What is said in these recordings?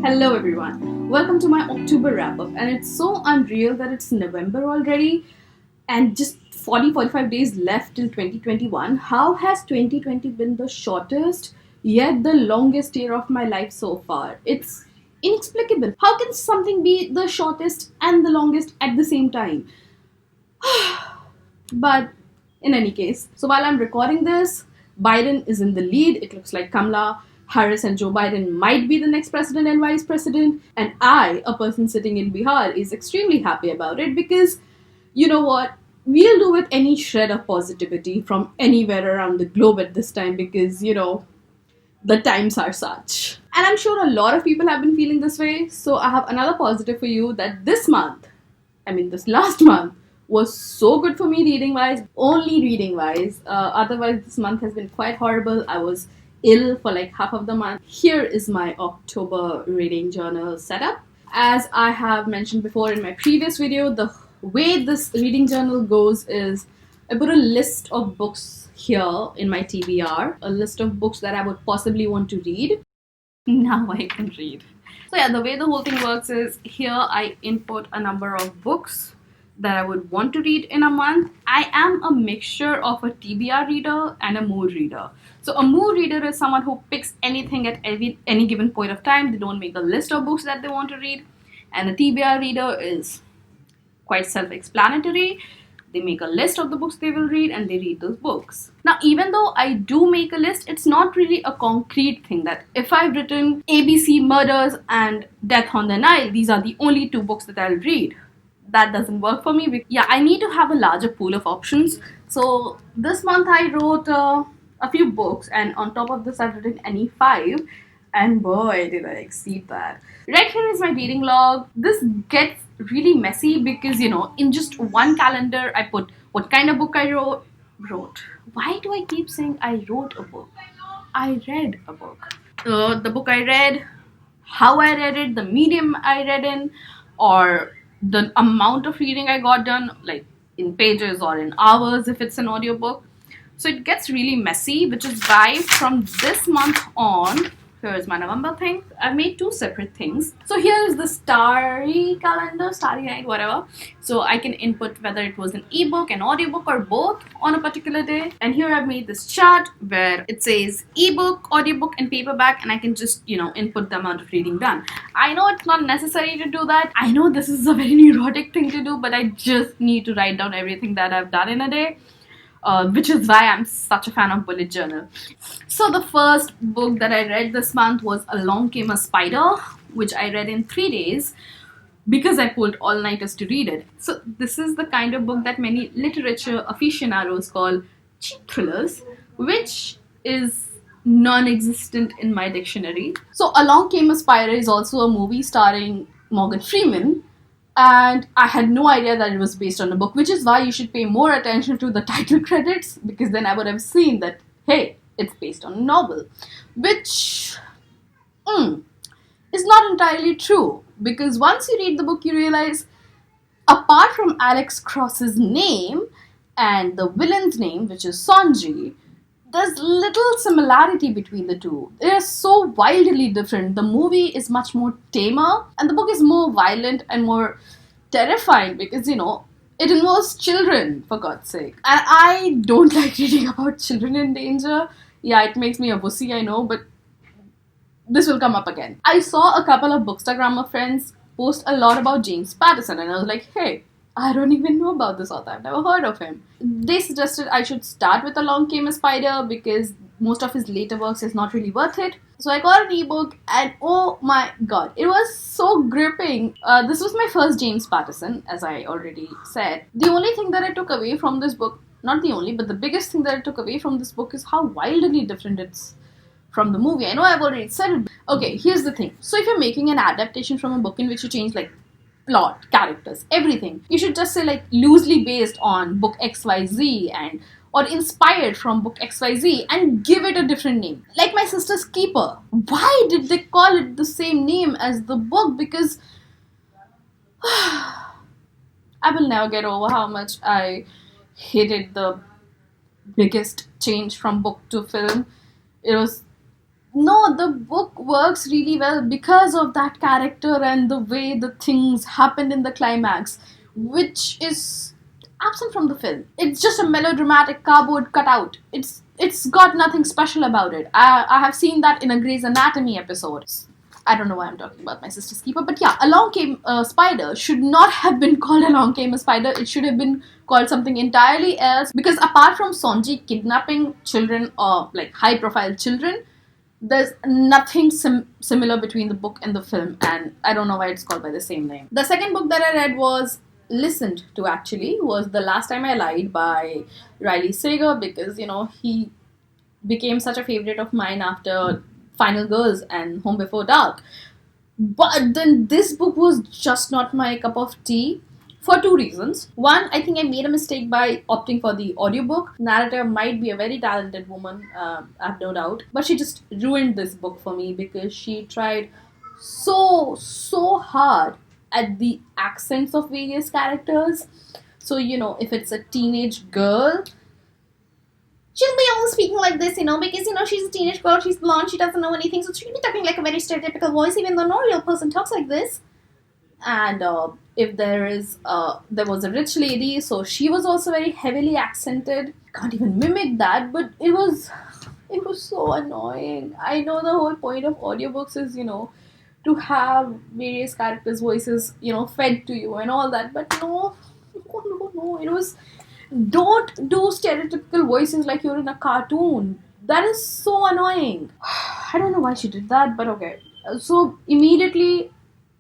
Hello everyone, welcome to my October wrap up. And it's so unreal that it's November already and just 45 days left till 2021. How has 2020 been the shortest yet the longest year of my life so far? It's inexplicable. How can something be the shortest and the longest at the same time? But in any case, so while I'm recording this, Biden is in the lead. It looks like Kamala Harris and Joe Biden might be the next president and vice president. And I, a person sitting in Bihar, is extremely happy about it because you know what? We'll do with any shred of positivity from anywhere around the globe at this time because, the times are such. And I'm sure a lot of people have been feeling this way. So I have another positive for you that this last month was so good for me reading wise, only reading wise. Otherwise, this month has been quite horrible. I was ill for like half of the month. Here is my October reading journal setup. As I have mentioned before in my previous video, the way this reading journal goes is I put a list of books here in my TBR, a list of books that I would possibly want to read. Now I can read. So yeah, the way the whole thing works is here I input a number of books that I would want to read in a month. I am a mixture of a TBR reader and a mood reader. So a mood reader is someone who picks anything at any given point of time. They don't make a list of books that they want to read. And a TBR reader is quite self-explanatory. They make a list of the books they will read and they read those books. Now, even though I do make a list, it's not really a concrete thing that if I've written ABC Murders and Death on the Nile, these are the only two books that I'll read. That doesn't work for me. Yeah, I need to have a larger pool of options. So this month I wrote a few books, and on top of this I've written any five, and boy did I exceed that. Right here is my reading log. This gets really messy because in just one calendar I put what kind of book I wrote. Why do I keep saying I wrote a book? I read a book. The book I read, how I read it, the medium I read in, or the amount of reading I got done, like in pages or in hours if it's an audiobook. So it gets really messy, which is why from this month on, here's my November thing. I've made two separate things. So here is the starry calendar, starry night, whatever. So I can input whether it was an ebook, an audiobook, or both on a particular day. And here I've made this chart where it says ebook, audiobook, and paperback, and I can just, input the amount of reading done. I know it's not necessary to do that. I know this is a very neurotic thing to do, but I just need to write down everything that I've done in a day. Which is why I'm such a fan of bullet journal. So the first book that I read this month was Along Came a Spider, which I read in 3 days because I pulled all-nighters to read it. So this is the kind of book that many literature aficionados call cheap thrillers, which is non-existent in my dictionary. So Along Came a Spider is also a movie starring Morgan Freeman, and I had no idea that it was based on a book, which is why you should pay more attention to the title credits, because then I would have seen that, hey, it's based on a novel, which is not entirely true, because once you read the book, you realize, apart from Alex Cross's name and the villain's name, which is Sonji, there's little similarity between the two. They are so wildly different. The movie is much more tamer, and the book is more violent and more terrifying because, it involves children, for God's sake. And I don't like reading about children in danger. Yeah, it makes me a wussy, I know, but this will come up again. I saw a couple of Bookstagrammer friends post a lot about James Patterson, and I was like, hey, I don't even know about this author. I've never heard of him. They suggested I should start with Along Came a Spider because most of his later works is not really worth it. So I got an ebook, and oh my god, it was so gripping. This was my first James Patterson, as I already said. The only thing that I took away from this book, not the only, but the biggest thing that I took away from this book is how wildly different it's from the movie. I know I've already said it. Okay, here's the thing. So if you're making an adaptation from a book in which you change plot, characters, everything, you should just say loosely based on book XYZ and or inspired from book XYZ and give it a different name. Like My Sister's Keeper. Why did they call it the same name as the book? Because I will never get over how much I hated the biggest change from book to film. It was No, the book works really well because of that character and the way the things happened in the climax, which is absent from the film. It's just a melodramatic cardboard cutout. It's got nothing special about it. I have seen that in a Grey's Anatomy episode. I don't know why I'm talking about My Sister's Keeper, but yeah, Along Came a Spider should not have been called Along Came a Spider. It should have been called something entirely else, because apart from Sonji kidnapping children or like high profile children, there's nothing similar between the book and the film, and I don't know why it's called by the same name. The second book that I read was listened to actually was The Last Time I Lied by Riley Sager, because he became such a favorite of mine after Final Girls and Home Before Dark. But then this book was just not my cup of tea for two reasons. One, I think I made a mistake by opting for the audiobook. Narrator might be a very talented woman, I have no doubt, but she just ruined this book for me because she tried so hard at the accents of various characters. So, if it's a teenage girl, she'll be all speaking like this, because, she's a teenage girl, she's blonde, she doesn't know anything, so she'll be talking like a very stereotypical voice, even though no real person talks like this. And if there was a rich lady, so she was also very heavily accented. Can't even mimic that, but it was so annoying. I know the whole point of audiobooks is, to have various characters' voices, fed to you and all that, but no, it was, don't do stereotypical voices like you're in a cartoon. That is so annoying. I don't know why she did that, but okay. So immediately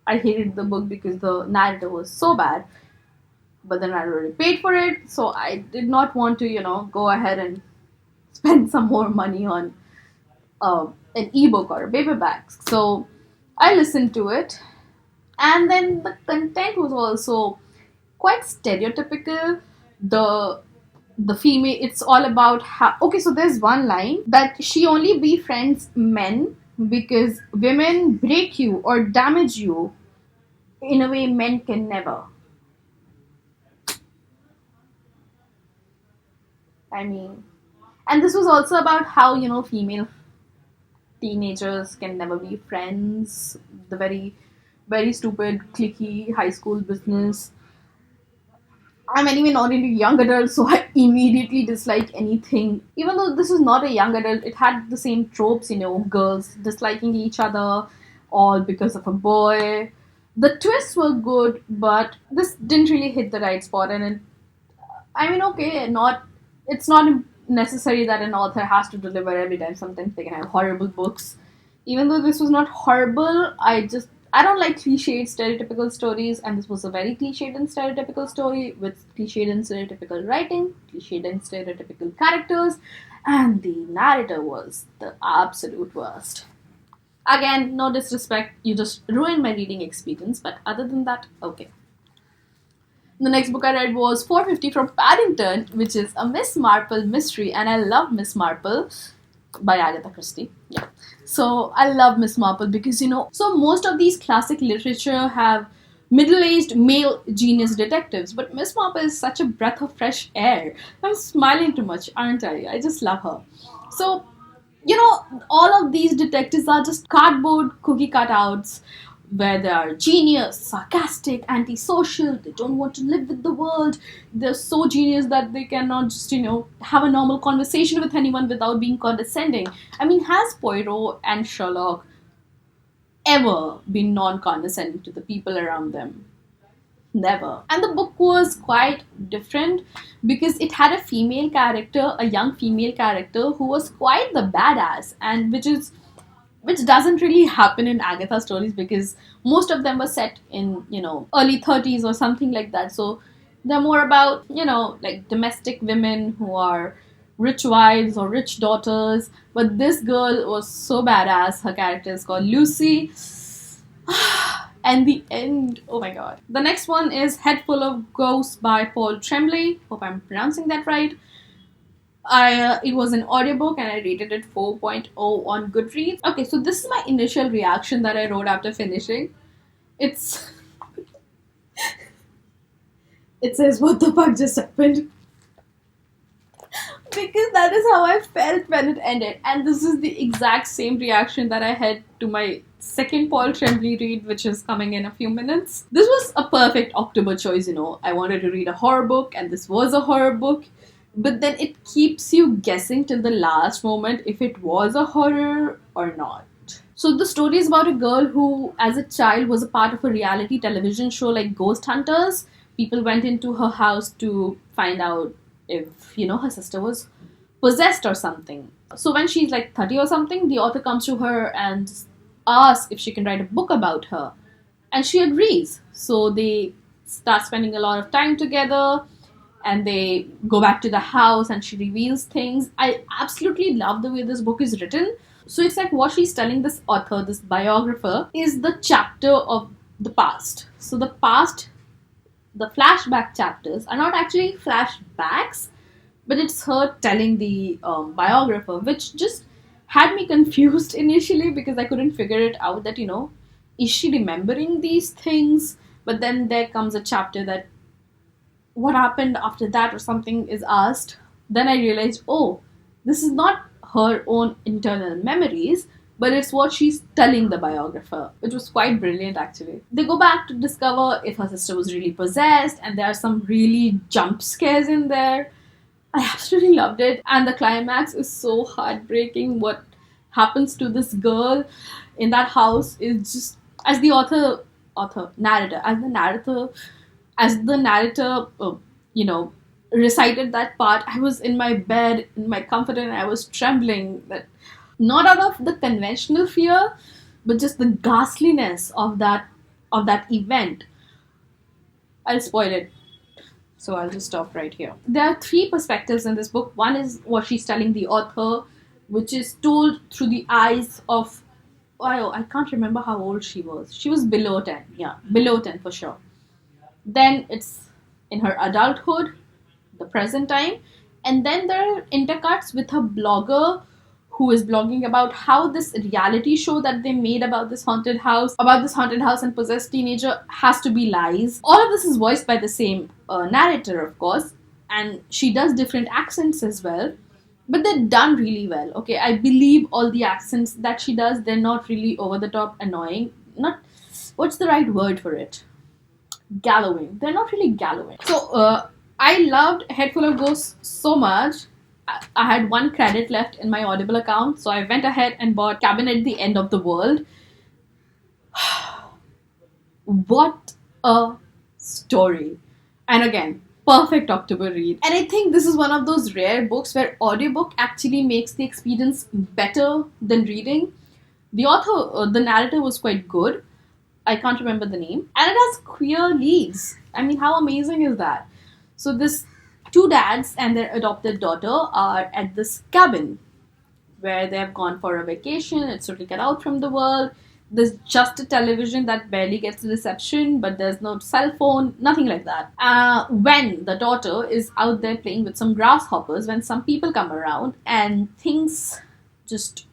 I hated the book because the narrator was so bad. But then I already paid for it, so I did not want to, go ahead and spend some more money on an ebook or a paperback. So I listened to it, and then the content was also quite stereotypical. The female, it's all about how, okay, so there's one line that she only befriends men because women break you or damage you in a way men can never. I mean, and this was also about how, female teenagers can never be friends, the very, very stupid, cliquey high school business. I'm anyway not into young adults, so I immediately dislike anything. Even though this is not a young adult, it had the same tropes, girls disliking each other, all because of a boy. The twists were good, but this didn't really hit the right spot, and I mean, okay, it's not necessary that an author has to deliver every time. Sometimes they can have horrible books. Even though this was not horrible, I don't like cliched stereotypical stories, and this was a very cliched and stereotypical story with cliched and stereotypical writing, cliched and stereotypical characters, and the narrator was the absolute worst. Again, no disrespect, you just ruined my reading experience, but other than that, okay. The next book I read was 450 from Paddington, which is a Miss Marple mystery, and I love Miss Marple by Agatha Christie. Yeah. So I love Miss Marple because, so most of these classic literature have middle-aged male genius detectives, but Miss Marple is such a breath of fresh air. I'm smiling too much, aren't I? I just love her. So, all of these detectives are just cardboard cookie cutouts where they are genius, sarcastic, antisocial, they don't want to live with the world, they're so genius that they cannot just, have a normal conversation with anyone without being condescending. I mean, has Poirot and Sherlock ever been non-condescending to the people around them? Never. And the book was quite different because it had a female character, a young female character who was quite the badass, and which doesn't really happen in Agatha stories because most of them were set in, early 30s or something like that. So they're more about, like domestic women who are rich wives or rich daughters. But this girl was so badass. Her character is called Lucy. And the end, oh my god. The next one is Head Full of Ghosts by Paul Tremblay. Hope I'm pronouncing that right. It was an audiobook and I rated it 4.0 on Goodreads. Okay, so this is my initial reaction that I wrote after finishing. It's it says, what the fuck just happened? Because that is how I felt when it ended. And this is the exact same reaction that I had to my second Paul Tremblay read, which is coming in a few minutes. This was a perfect October choice, you know. I wanted to read a horror book, and this was a horror book. But then it keeps you guessing till the last moment if it was a horror or not. So the story is about a girl who, as a child, was a part of a reality television show like Ghost Hunters. People went into her house to find out if, you know, her sister was possessed or something. So when she's like 30 or something, the author comes to her and asks if she can write a book about her. And she agrees. So they start spending a lot of time together, and they go back to the house and she reveals things. I absolutely love the way this book is written. So it's like what she's telling this author, this biographer, is the chapter of the past. So the past, the flashback chapters are not actually flashbacks, but it's her telling the biographer, which just had me confused initially because I couldn't figure it out that, you know, is she remembering these things? But then there comes a chapter that what happened after that or something is asked. Then I realized, oh, this is not her own internal memories, but it's what she's telling the biographer, which was quite brilliant actually. They go back to discover if her sister was really possessed, and there are some really jump scares in there. I absolutely loved it, and the climax is so heartbreaking. What happens to this girl in that house is just, as the narrator, as the narrator, you know, recited that part. I was in my bed, in my comfort, and I was trembling. That not out of the conventional fear, but just the ghastliness of that event. I'll spoil it, so I'll just stop right here. There are three perspectives in this book. One is what she's telling the author, which is told through the eyes of, oh, I can't remember how old she was. She was below 10. Yeah, below 10 for sure. Then it's in her adulthood, the present time, and then there are intercuts with her blogger who is blogging about how this reality show that they made about this haunted house, and possessed teenager has to be lies. All of this is voiced by the same narrator, of course, and she does different accents as well, but they're done really well. Okay, I believe all the accents that she does. They're not really over the top annoying. Not, what's the right word for it? Gallowing. They're not really gallowing. So I loved Head Full of Ghosts so much. I had one credit left in my Audible account, so I went ahead and bought Cabin at the End of the World. What a story. And again, perfect October read. And I think this is one of those rare books where audiobook actually makes the experience better than reading. The author, the narrator was quite good. I can't remember the name. And it has queer leads. I mean, how amazing is that? So this two dads and their adopted daughter are at this cabin where they have gone for a vacation. It's to get out from the world. There's just a television that barely gets reception, but there's no cell phone, nothing like that. When the daughter is out there playing with some grasshoppers, when some people come around and things just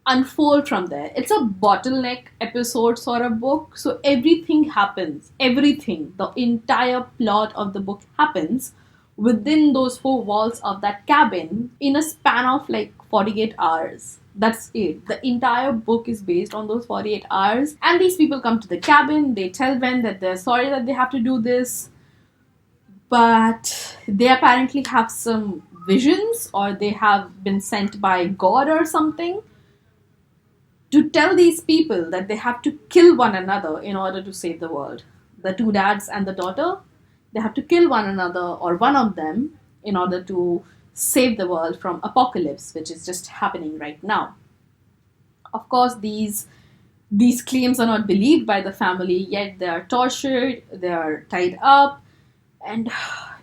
unfold from there. It's a bottleneck episode sort of book. So everything happens. Everything. The entire plot of the book happens within those four walls of that cabin in a span of like 48 hours. That's it. The entire book is based on those 48 hours. And these people come to the cabin. They tell Ben that they're sorry that they have to do this. But they apparently have some visions, or they have been sent by God or something, to tell these people that they have to kill one another in order to save the world. The two dads and the daughter, they have to kill one another, or one of them, in order to save the world from apocalypse, which is just happening right now. Of course, these claims are not believed by the family, yet they are tortured, they are tied up, and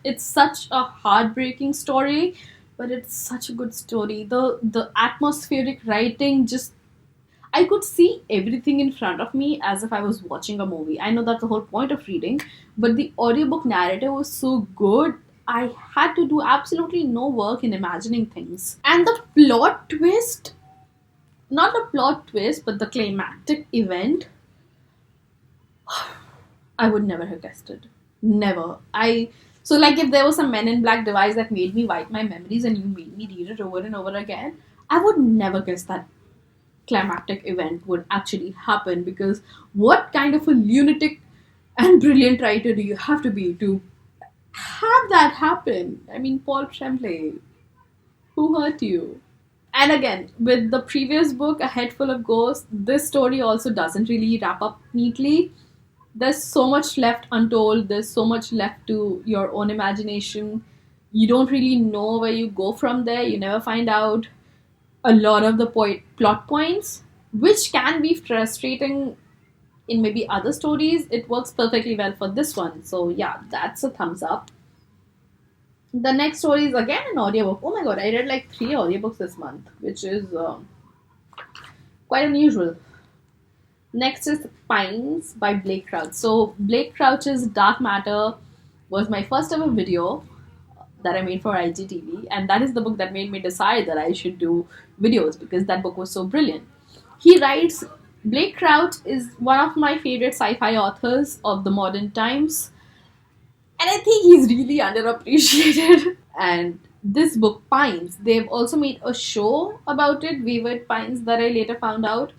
it's such a heartbreaking story, but it's such a good story. The atmospheric writing, just, I could see everything in front of me as if I was watching a movie. I know that's the whole point of reading, but the audiobook narrative was so good. I had to do absolutely no work in imagining things. And the plot twist, not the plot twist, but the climactic event, I would never have guessed it. Never. So, like, if there was some Men in Black device that made me wipe my memories and you made me read it over and over again, I would never guess that climactic event would actually happen, because what kind of a lunatic and brilliant writer do you have to be to have that happen? I mean, Paul Tremblay, who hurt you? And again, with the previous book, A Head Full of Ghosts, this story also doesn't really wrap up neatly. There's so much left untold, there's so much left to your own imagination. You don't really know where you go from there, you never find out a lot of the plot points, which can be frustrating in maybe other stories. It works perfectly well for this one. So, yeah, that's a thumbs up. The next story is again an audiobook. Oh my god, I read like 3 audiobooks this month, which is quite unusual. Next is Pines by Blake Crouch. So, Blake Crouch's Dark Matter was my first ever video that I made for IGTV, and that is the book that made me decide that I should do videos, because that book was so brilliant. He writes, Blake Crouch is one of my favorite sci fi authors of the modern times, and I think he's really underappreciated. And this book, Pines, they've also made a show about it, Wayward Pines, that I later found out.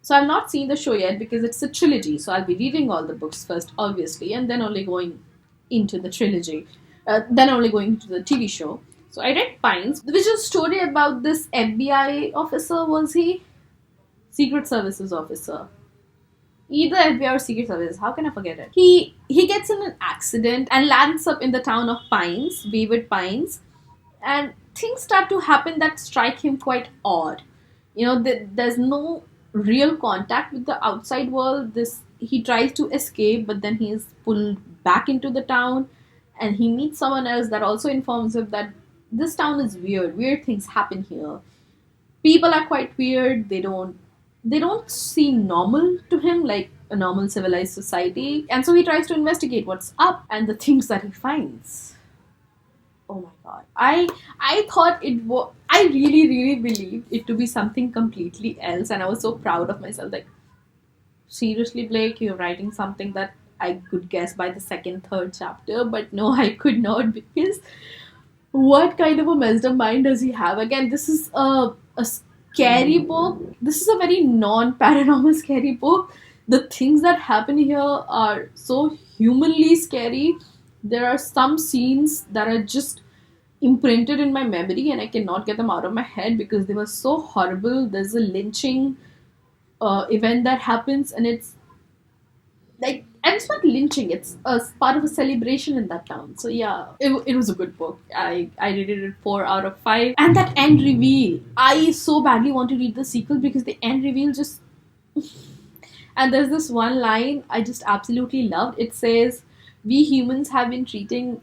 So I've not seen the show yet because it's a trilogy. So I'll be reading all the books first, obviously, and then only going into the trilogy. Then only going into the TV show. So I read Pines, which is a story about this FBI officer, was he? Secret Services officer. Either FBI or Secret Service. How can I forget it? He gets in an accident and lands up in the town of Pines, Wayward Pines, and things start to happen that strike him quite odd. There's no real contact with the outside world. This He tries to escape, but then he is pulled back into the town, and he meets someone else that also informs him that this town is weird. Weird things happen here. People are quite weird. They don't seem normal to him, like a normal civilized society. And so he tries to investigate what's up and the things that he finds. Oh my god. I thought it was, I really, really believed it to be something completely else, and I was so proud of myself. Like, seriously, Blake, you're writing something that I could guess by the second, third chapter, but no, I could not, because what kind of a messed up mind does he have? Again, this is a scary book. This is a very non-paranormal scary book. The things that happen here are so humanly scary. There are some scenes that are just imprinted in my memory and I cannot get them out of my head because they were so horrible. There's a lynching event that happens, and it's like, and it's not lynching, it's a part of a celebration in that town. So yeah, it was a good book. I rated it 4 out of 5. And that end reveal, I so badly want to read the sequel because the end reveal just and there's this one line I just absolutely loved. It says, we humans have been treating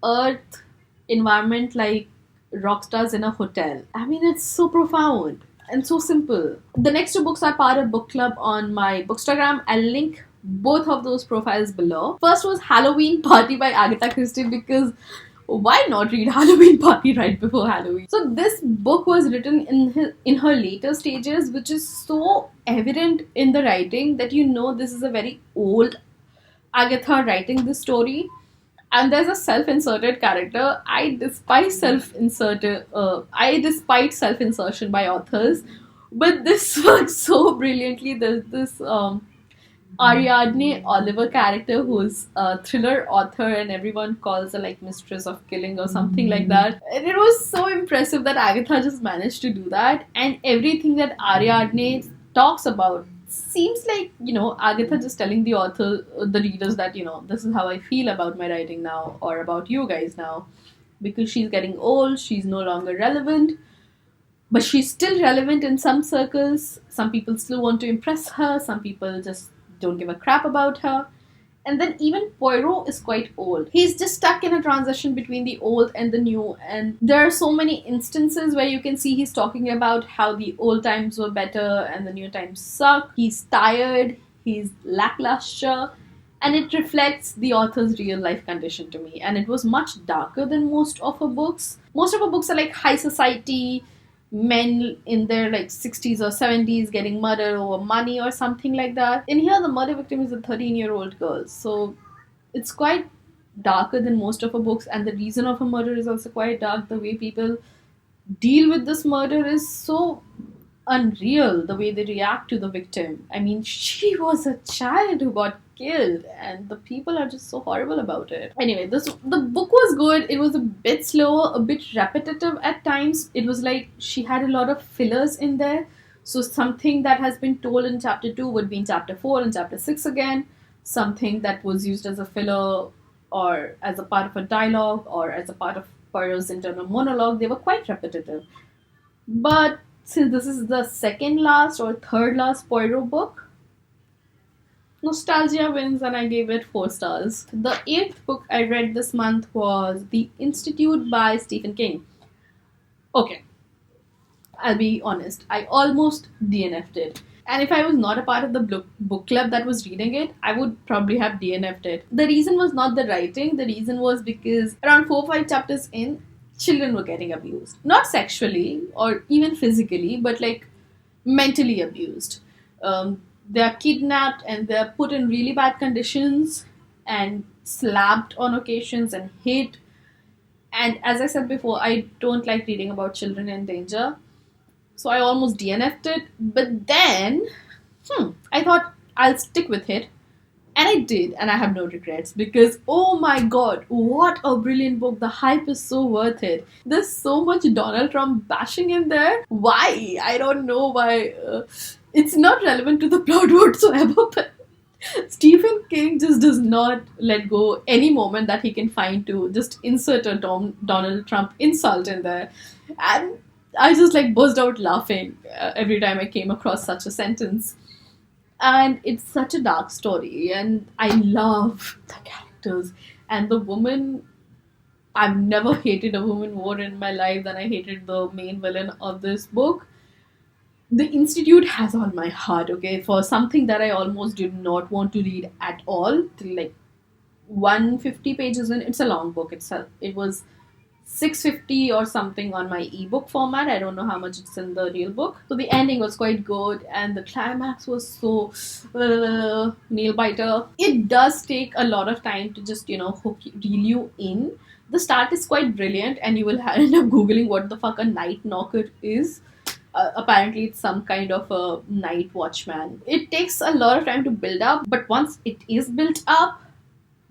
earth environment like rock stars in a hotel. I mean, it's so profound and so simple. The next 2 books are part of book club on my Bookstagram. I'll link both of those profiles below. First was Halloween Party by Agatha Christie, because why not read Halloween Party right before Halloween? So this book was written in her later stages, which is so evident in the writing that this is a very old Agatha writing this story. And there's a self-inserted character. I despise self-insertion by authors, but this works so brilliantly. There's this Ariadne Oliver character who's a thriller author, and everyone calls her like Mistress of Killing or something like that. And it was so impressive that Agatha just managed to do that. And everything that Ariadne talks about seems like, Agatha just telling the readers that, this is how I feel about my writing now, or about you guys now. Because she's getting old, she's no longer relevant. But she's still relevant in some circles. Some people still want to impress her. Some people just don't give a crap about her. And then even Poirot is quite old. He's just stuck in a transition between the old and the new. And there are so many instances where you can see he's talking about how the old times were better and the new times suck. He's tired, he's lackluster, and it reflects the author's real life condition to me. And it was much darker than most of her books. Most of her books are like high society, men in their like 60s or 70s getting murdered over money or something like that. In here, the murder victim is a 13-year-old girl. So it's quite darker than most of her books, and the reason of her murder is also quite dark. The way people deal with this murder is so unreal, the way they react to the victim. I mean, she was a child who got killed, and the people are just so horrible about it. Anyway, the book was good. It was a bit slow, a bit repetitive at times. It was like she had a lot of fillers in there. So something that has been told in chapter 2 would be in chapter 4 and chapter 6 again. Something that was used as a filler or as a part of a dialogue or as a part of Poirot's internal monologue, they were quite repetitive. But since this is the second last or third last Poirot book, nostalgia wins and I gave it 4 stars. The 8th book I read this month was The Institute by Stephen King. Okay, I'll be honest, I almost DNF'd it. And if I was not a part of the book club that was reading it, I would probably have DNF'd it. The reason was not the writing, the reason was because around 4 or 5 chapters in, children were getting abused. Not sexually or even physically, but like mentally abused. They are kidnapped and they're put in really bad conditions and slapped on occasions and hit. And as I said before, I don't like reading about children in danger. So I almost DNF'd it. But then, I thought I'll stick with it. And I did, and I have no regrets because oh my god, what a brilliant book! The hype is so worth it. There's so much Donald Trump bashing in there. Why? I don't know why. It's not relevant to the plot whatsoever, but Stephen King just does not let go any moment that he can find to just insert a Donald Trump insult in there. And I just like burst out laughing every time I came across such a sentence. And it's such a dark story, and I love the characters. And the woman, I've never hated a woman more in my life than I hated the main villain of this book. The Institute has all my heart, okay, for something that I almost did not want to read at all. Till like 150 pages in, it's a long book itself. It was 650 or something on my ebook format. I don't know how much it's in the real book. So the ending was quite good and the climax was so nail biter. It does take a lot of time to just, reel you in. The start is quite brilliant and you will end up googling what the fuck a night knocker is. Apparently it's some kind of a night watchman. It takes a lot of time to build up, but once it is built up,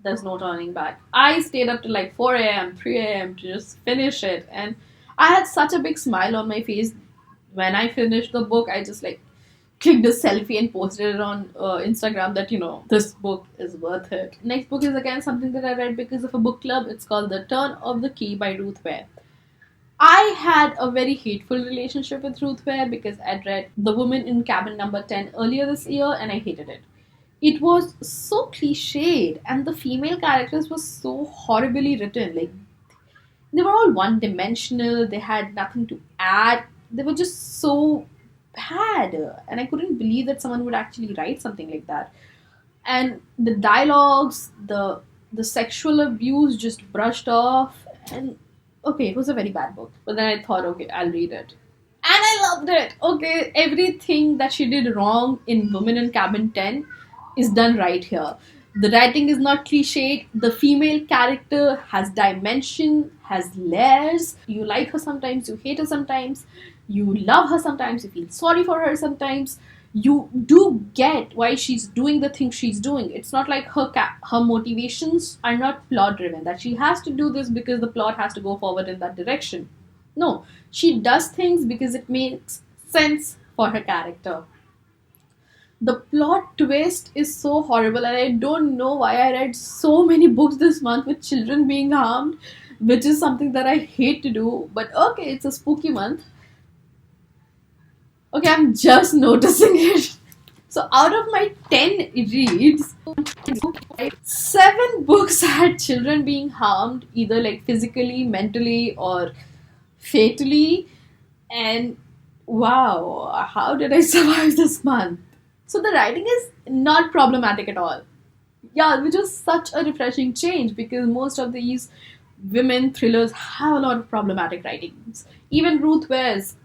there's no turning back. I stayed up till like 4 a.m., 3 a.m. to just finish it. And I had such a big smile on my face when I finished the book. I just like clicked a selfie and posted it on Instagram that, this book is worth it. Next book is again something that I read because of a book club. It's called The Turn of the Key by Ruth Ware. I had a very hateful relationship with Ruth Ware because I'd read The Woman in Cabin Number 10 earlier this year and I hated it. It was so cliched and the female characters were so horribly written. Like, they were all one-dimensional, they had nothing to add. They were just so bad. And I couldn't believe that someone would actually write something like that. And the dialogues, the sexual abuse just brushed off. And okay, it was a very bad book. But then I thought, okay, I'll read it. And I loved it. Okay, everything that she did wrong in Woman in Cabin 10 is done right here. The writing is not cliched. The female character has dimension, has layers. You like her sometimes, you hate her sometimes. You love her sometimes, you feel sorry for her sometimes. You do get why she's doing the things she's doing. It's not like her motivations are not plot driven, that she has to do this because the plot has to go forward in that direction. No, she does things because it makes sense for her character. The plot twist is so horrible, and I don't know why I read so many books this month with children being harmed, which is something that I hate to do. But okay, it's a spooky month. Okay, I'm just noticing it. So out of my 10 reads, 7 books had children being harmed, either like physically, mentally, or fatally. And wow, how did I survive this month? So the writing is not problematic at all. Yeah, which is such a refreshing change because most of these women thrillers have a lot of problematic writings. Even Ruth Ware's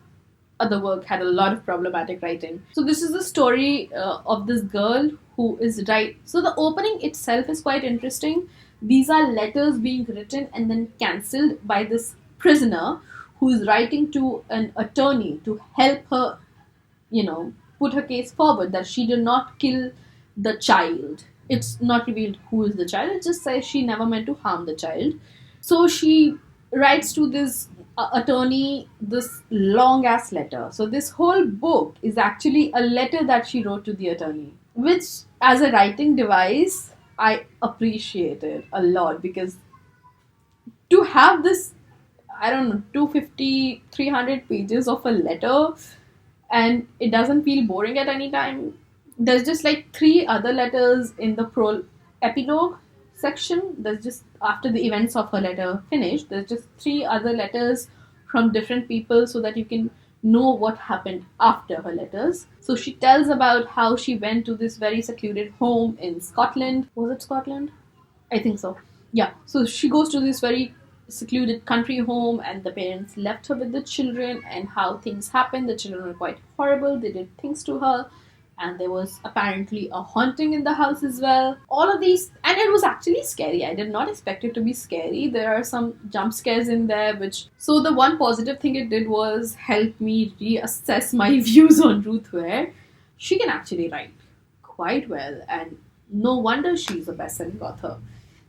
other work had a lot of problematic writing. So this is the story of this girl who is right. So the opening itself is quite interesting. These are letters being written and then cancelled by this prisoner who is writing to an attorney to help her, put her case forward that she did not kill the child. It's not revealed who is the child, it just says she never meant to harm the child. So she writes to this attorney this long ass letter. So this whole book is actually a letter that she wrote to the attorney, which as a writing device I appreciated a lot, because to have this, I don't know, 250, 300 pages of a letter, and it doesn't feel boring at any time. There's just like three other letters in the epilogue section. There's just, after the events of her letter finished, there's just three other letters from different people so that you can know what happened after her letters. So she tells about how she went to this very secluded home in Scotland. Was it Scotland? I think so. Yeah. So she goes to this very secluded country home, and the parents left her with the children, and how things happened. The children were quite horrible. They did things to her, and there was apparently a haunting in the house as well. All of these, and it was actually scary. I did not expect it to be scary. There are some jump scares in there, which, so the one positive thing it did was help me reassess my views on Ruth Ware. She can actually write quite well, and no wonder she's a best-selling author.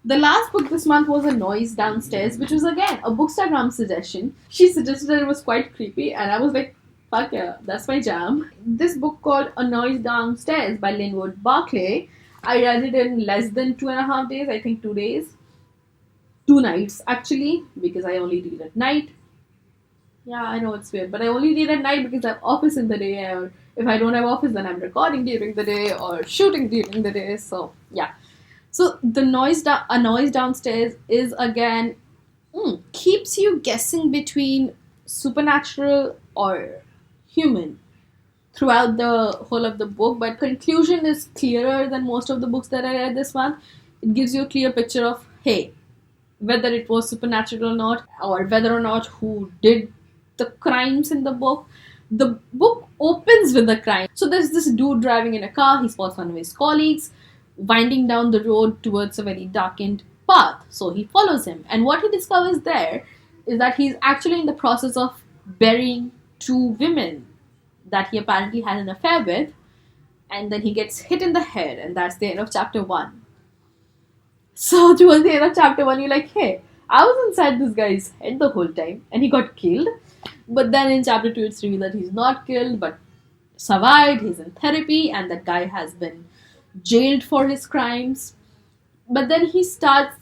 The last book this month was A Noise Downstairs, which was again a Bookstagram suggestion. She suggested that it was quite creepy, and I was like, fuck yeah, that's my jam. This book called A Noise Downstairs by Linwood Barclay, I read it in less than 2.5 days, I think 2 days. 2 nights actually, because I only read at night. Yeah, I know it's weird, but I only read at night because I have office in the day, or if I don't have office, then I'm recording during the day or shooting during the day, so yeah. So A Noise Downstairs is again, keeps you guessing between supernatural or human throughout the whole of the book, but conclusion is clearer than most of the books that I read this month. It gives you a clear picture of, hey, whether it was supernatural or not, or whether or not who did the crimes in the book. The book opens with a crime. So there's this dude driving in a car, he spots one of his colleagues winding down the road towards a very darkened path. So he follows him, and what he discovers there is that he's actually in the process of burying 2 women that he apparently had an affair with, and then he gets hit in the head, and that's the end of chapter 1. So towards the end of chapter 1, you're like, hey, I was inside this guy's head the whole time, and he got killed. But then in chapter 2, it's revealed that he's not killed, but survived, he's in therapy, and that guy has been jailed for his crimes. But then he starts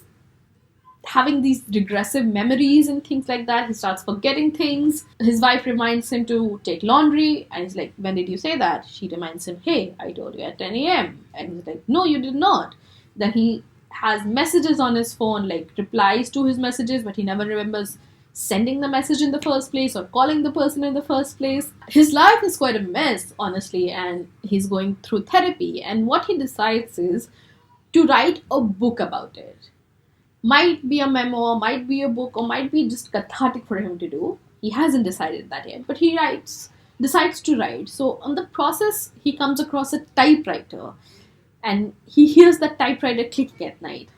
having these regressive memories and things like that. He starts forgetting things. His wife reminds him to take laundry, and he's like, when did you say that? She reminds him, hey, I told you at 10 a.m. And he's like, no, you did not. Then he has messages on his phone, like replies to his messages, but he never remembers sending the message in the first place or calling the person in the first place. His life is quite a mess, honestly, and he's going through therapy. And what he decides is to write a book about it. Might be a memoir, might be a book, or might be just cathartic for him to do. He hasn't decided that yet, but he decides to write. So on the process, he comes across a typewriter, and he hears that typewriter clicking at night.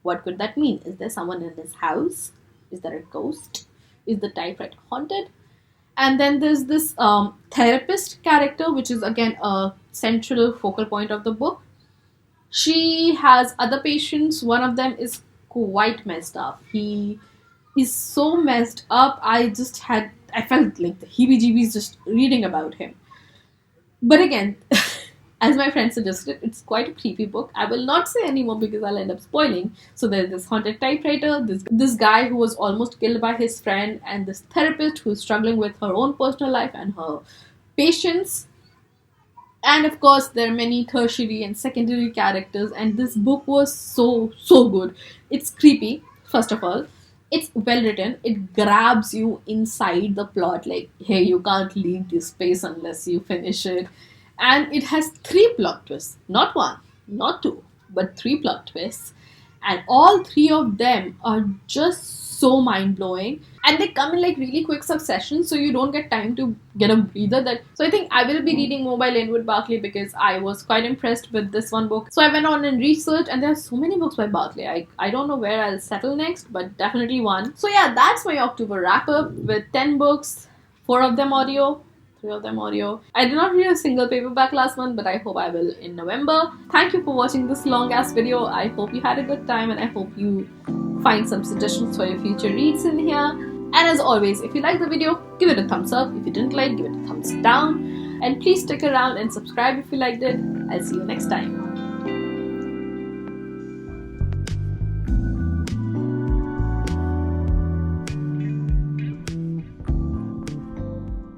What could that mean? Is there someone in his house? Is there a ghost? Is the typewriter haunted? And then there's this therapist character, which is again a central focal point of the book. She has other patients. One of them is quite messed up. He is so messed up. I felt like the heebie-jeebies just reading about him. But again, as my friend suggested, it's quite a creepy book. I will not say anymore because I'll end up spoiling. So there's this haunted typewriter, this guy who was almost killed by his friend, and this therapist who's struggling with her own personal life and her patients. And of course, there are many tertiary and secondary characters, and this book was so good. It's creepy, first of all. It's well written. It grabs you inside the plot, like, hey, you can't leave this space unless you finish it. And it has 3 plot twists. Not 1, not 2, but 3 plot twists. And all 3 of them are just so mind-blowing, and they come in like really quick succession, so you don't get time to get a breather. So I think I will be reading more by Linwood Barclay because I was quite impressed with this one book. So I went on and researched, and there are so many books by Barclay. I don't know where I'll settle next, but definitely one. So yeah, that's my October wrap-up with 10 books, 4 of them audio, 3 of them audio. I did not read a single paperback last month, but I hope I will in November. Thank you for watching this long ass video. I hope you had a good time, and I hope you find some suggestions for your future reads in here. And as always, if you liked the video, give it a thumbs up. If you didn't like, give it a thumbs down. And please stick around and subscribe if you liked it. I'll see you next time.